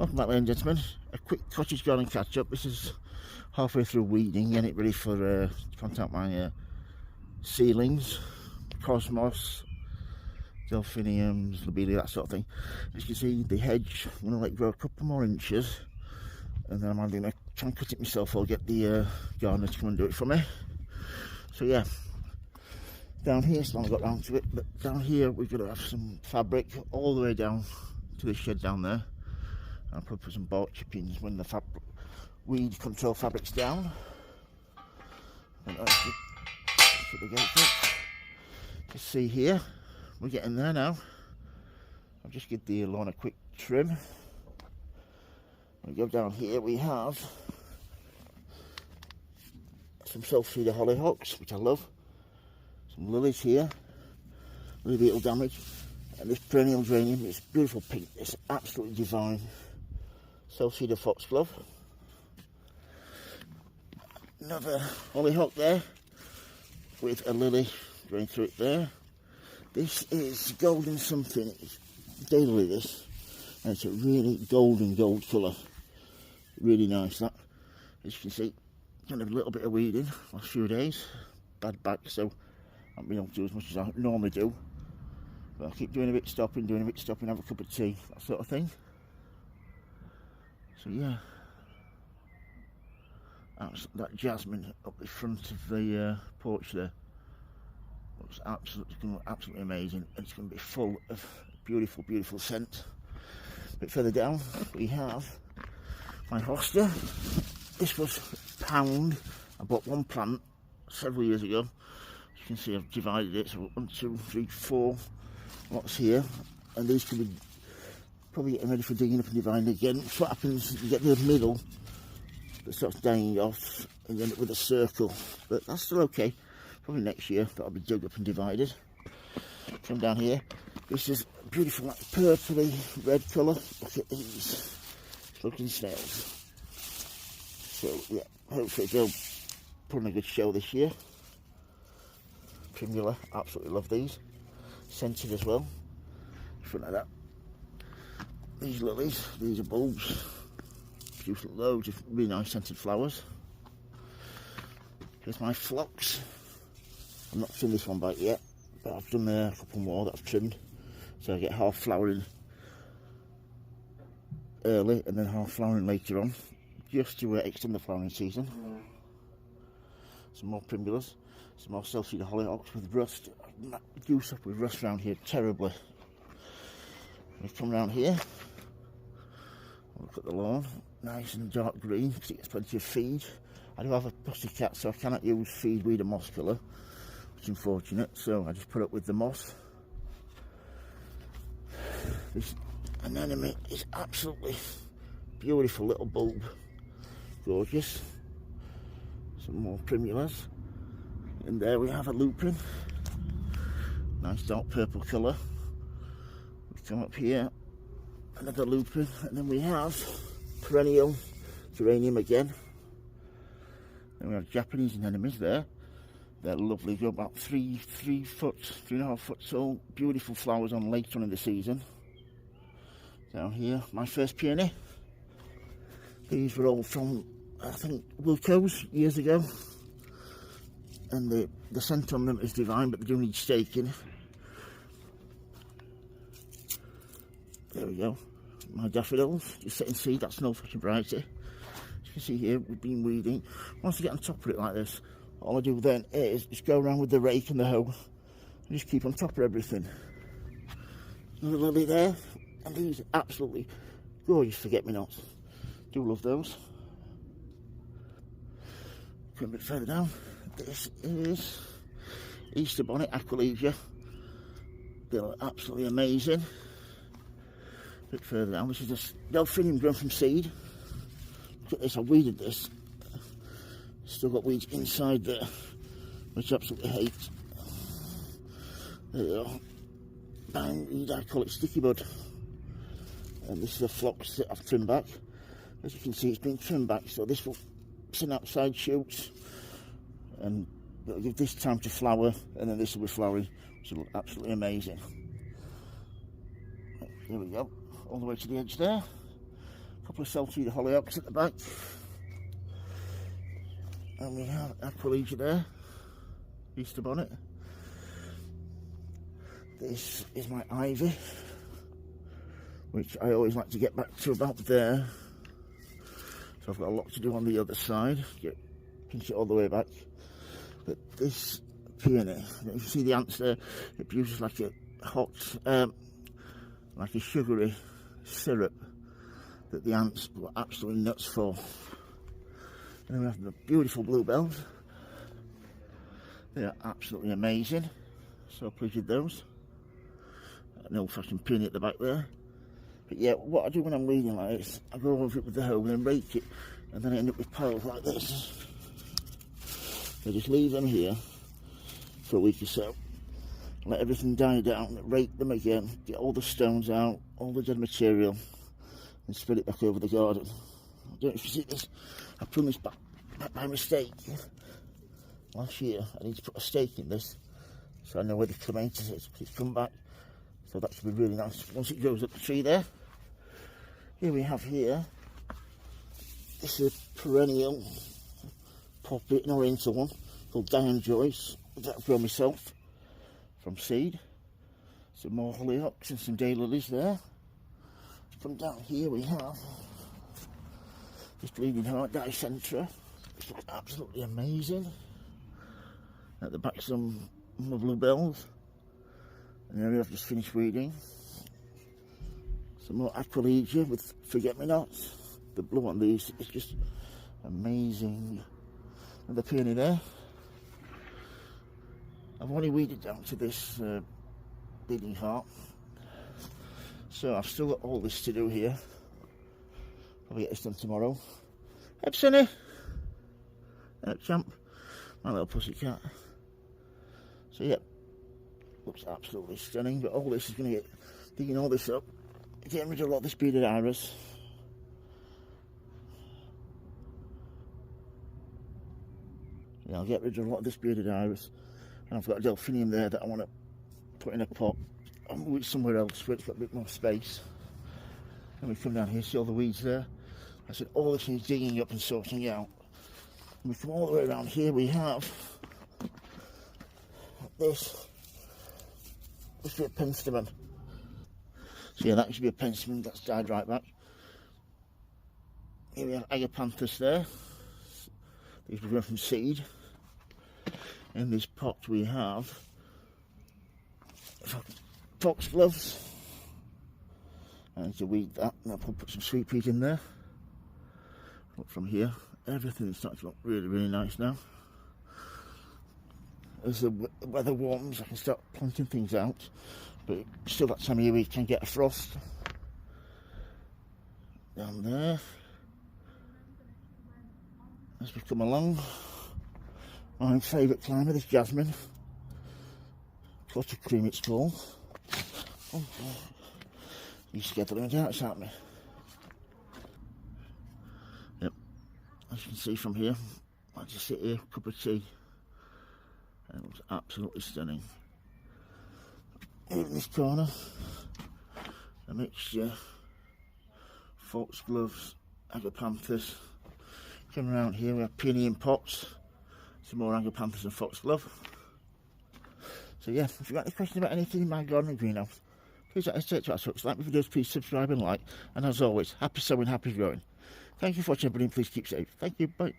Welcome back, ladies and gentlemen. A quick cottage garden catch up. This is halfway through weeding, getting it ready for to plant out my ceilings, cosmos, delphiniums, lobelia, that sort of thing. As you can see, the hedge, I'm going to let it grow a couple more inches, and then I'm going to try and cut it myself, or get the gardener to come and do it for me. So yeah, down here, still haven't got round to it, but down here we're going to have some fabric all the way down to the shed down there. I'll probably put some bark chippings when the weed control fabric's down. And the gate up. Just see here, we're getting there now. I'll just give the lawn a quick trim. We go down here, we have some self-feeder hollyhocks, which I love. Some lilies here, lily beetle damage, and this perennial geranium. It's beautiful pink. It's absolutely divine. Self-feeder foxglove. Another hollyhock there with a lily going through it there. This is golden something. It's daylily this, and it's a really golden gold colour. Really nice that. As you can see, kind of a little bit of weeding last few days. Bad back, so I haven't been able to do as much as I normally do. But I keep doing a bit stopping, have a cup of tea, that sort of thing. So yeah, that jasmine up the front of the porch there looks absolutely amazing, and it's going to be full of beautiful, beautiful scent. A bit further down we have my hosta. This was £1. I bought one plant several years ago. As you can see, I've divided it, so 1, 2, 3, 4 lots here, and these can be probably getting ready for digging up and dividing again. So what happens, you get the middle that starts dying off, and then with a circle, but that's still okay. Probably next year that'll be dug up and divided. Come down here, this is beautiful, like purpley red colour. Look at these looking snails. So yeah, hopefully they'll put on a good show this year. Primula, absolutely love these. Scented as well, something like that. These lilies, these are bulbs. Beautiful, loads of really nice scented flowers. Here's my phlox. I've not trimmed this one back yet, but I've done a couple more that I've trimmed. So I get half flowering early and then half flowering later on, just to extend the flowering season. Some more primulas, some more self-seed hollyhocks with rust. I've goose up with rust around here terribly. We come round here, look at the lawn, nice and dark green because it gets plenty of feed. I do have a pussycat, so I cannot use feed, weed and moss killer, which is unfortunate, so I just put up with the moss. This anemone is absolutely beautiful little bulb, gorgeous. Some more primulas, and there we have a lupin, nice dark purple colour. Come up here, another lupin, and then we have perennial geranium again. Then we have Japanese anemones there. They're lovely, go about 3.5 foot tall, beautiful flowers on later on in the season. Down here, my first peony. These were all from, I think, Wilco's years ago, and the scent on them is divine, but they do need staking. There we go, my daffodils, just setting seed. That's an old-fashioned variety. As you can see here, we've been weeding. Once I get on top of it like this, all I do then is just go around with the rake and the hoe and just keep on top of everything. Another lily there, and these are absolutely gorgeous forget-me-nots. Do love those. Come a bit further down, this is Easter bonnet Aquilegia. They're absolutely amazing. A bit further down, this is a delphinium grown from seed. Look at this, I weeded this. Still got weeds inside there, which I absolutely hate. There you go. Bang, I call it sticky bud. And this is a phlox that I've trimmed back. As you can see, it's been trimmed back, so this will send outside shoots, and it'll give this time to flower, and then this will be flowering, which will look absolutely amazing. Here we go, all the way to the edge there. couple of salted hollyhocks at the back. And we have Aquilegia there, Easter bonnet. This is my ivy, which I always like to get back to about there. So I've got a lot to do on the other side, pinch it all the way back. But this peony, if you see the ants there, it produces like a hot, like a sugary syrup that the ants were absolutely nuts for. And then we have the beautiful bluebells. They are absolutely amazing. So pleased with those. An old-fashioned peony at the back there. But yeah, what I do when I'm weeding like this, I go over it with the hoe and then rake it, and then I end up with piles like this. So just leave them here for a week or so. Let everything die down, rake them again, get all the stones out, all the dead material, and spread it back over the garden. I don't know if you see this, I pruned this back by mistake. Last year, I need to put a stake in this, so I know where the clematis is, but it's come back. So that should be really nice once it goes up the tree there. Here we have this is a perennial poppy, an oriental one, called Diane Joyce, that I've grown myself from seed. Some more hollyhocks and some daylilies there. From down here we have this bleeding heart dicentra. It's absolutely amazing. At the back some more bluebells. And there I've just finished weeding. Some more Aquilegia with forget-me-nots. The blue on these is just amazing. And the peony there. I've only weeded down to this bleeding heart. So I've still got all this to do here. Probably get this done tomorrow. Hey, Sonny. Champ. My little pussycat. So yeah. Looks absolutely stunning, but all this is going to get, digging all this up, getting rid of a lot of this bearded iris. Yeah, I'll get rid of a lot of this bearded iris, and I've got a delphinium there that I want to put in a pot. I'll move it somewhere else where it's got a bit more space. And we come down here, see all the weeds there. I said all this needs digging up and sorting out. And we come all the way around here, we have this. This should be a penstemon. So yeah, that should be a penstemon, that's died right back. Here we have agapanthus there. These were grown from seed. In this pot we have foxgloves. I need to weed that, and I'll put some sweet peas in there. Look from here, everything's starting to look really, really nice now. As the weather warms, I can start planting things out, but still that time of year we can get a frost. Down there, as we come along, my favourite climber, this jasmine, Cottage cream it's called. Oh, you scared the living darts at me. Yep, as you can see from here, I just sit here, cup of tea. It looks absolutely stunning. Here in this corner, a mixture, foxgloves, agapanthus. Come around here, we have peony in pots, some more agapanthus and foxglove. So yeah, if you've got any questions about anything in my garden or greenhouse, please don't hesitate to ask us. Like my videos, please subscribe and like. And as always, happy sowing, happy growing. Thank you for watching, everybody, and please keep safe. Thank you, bye.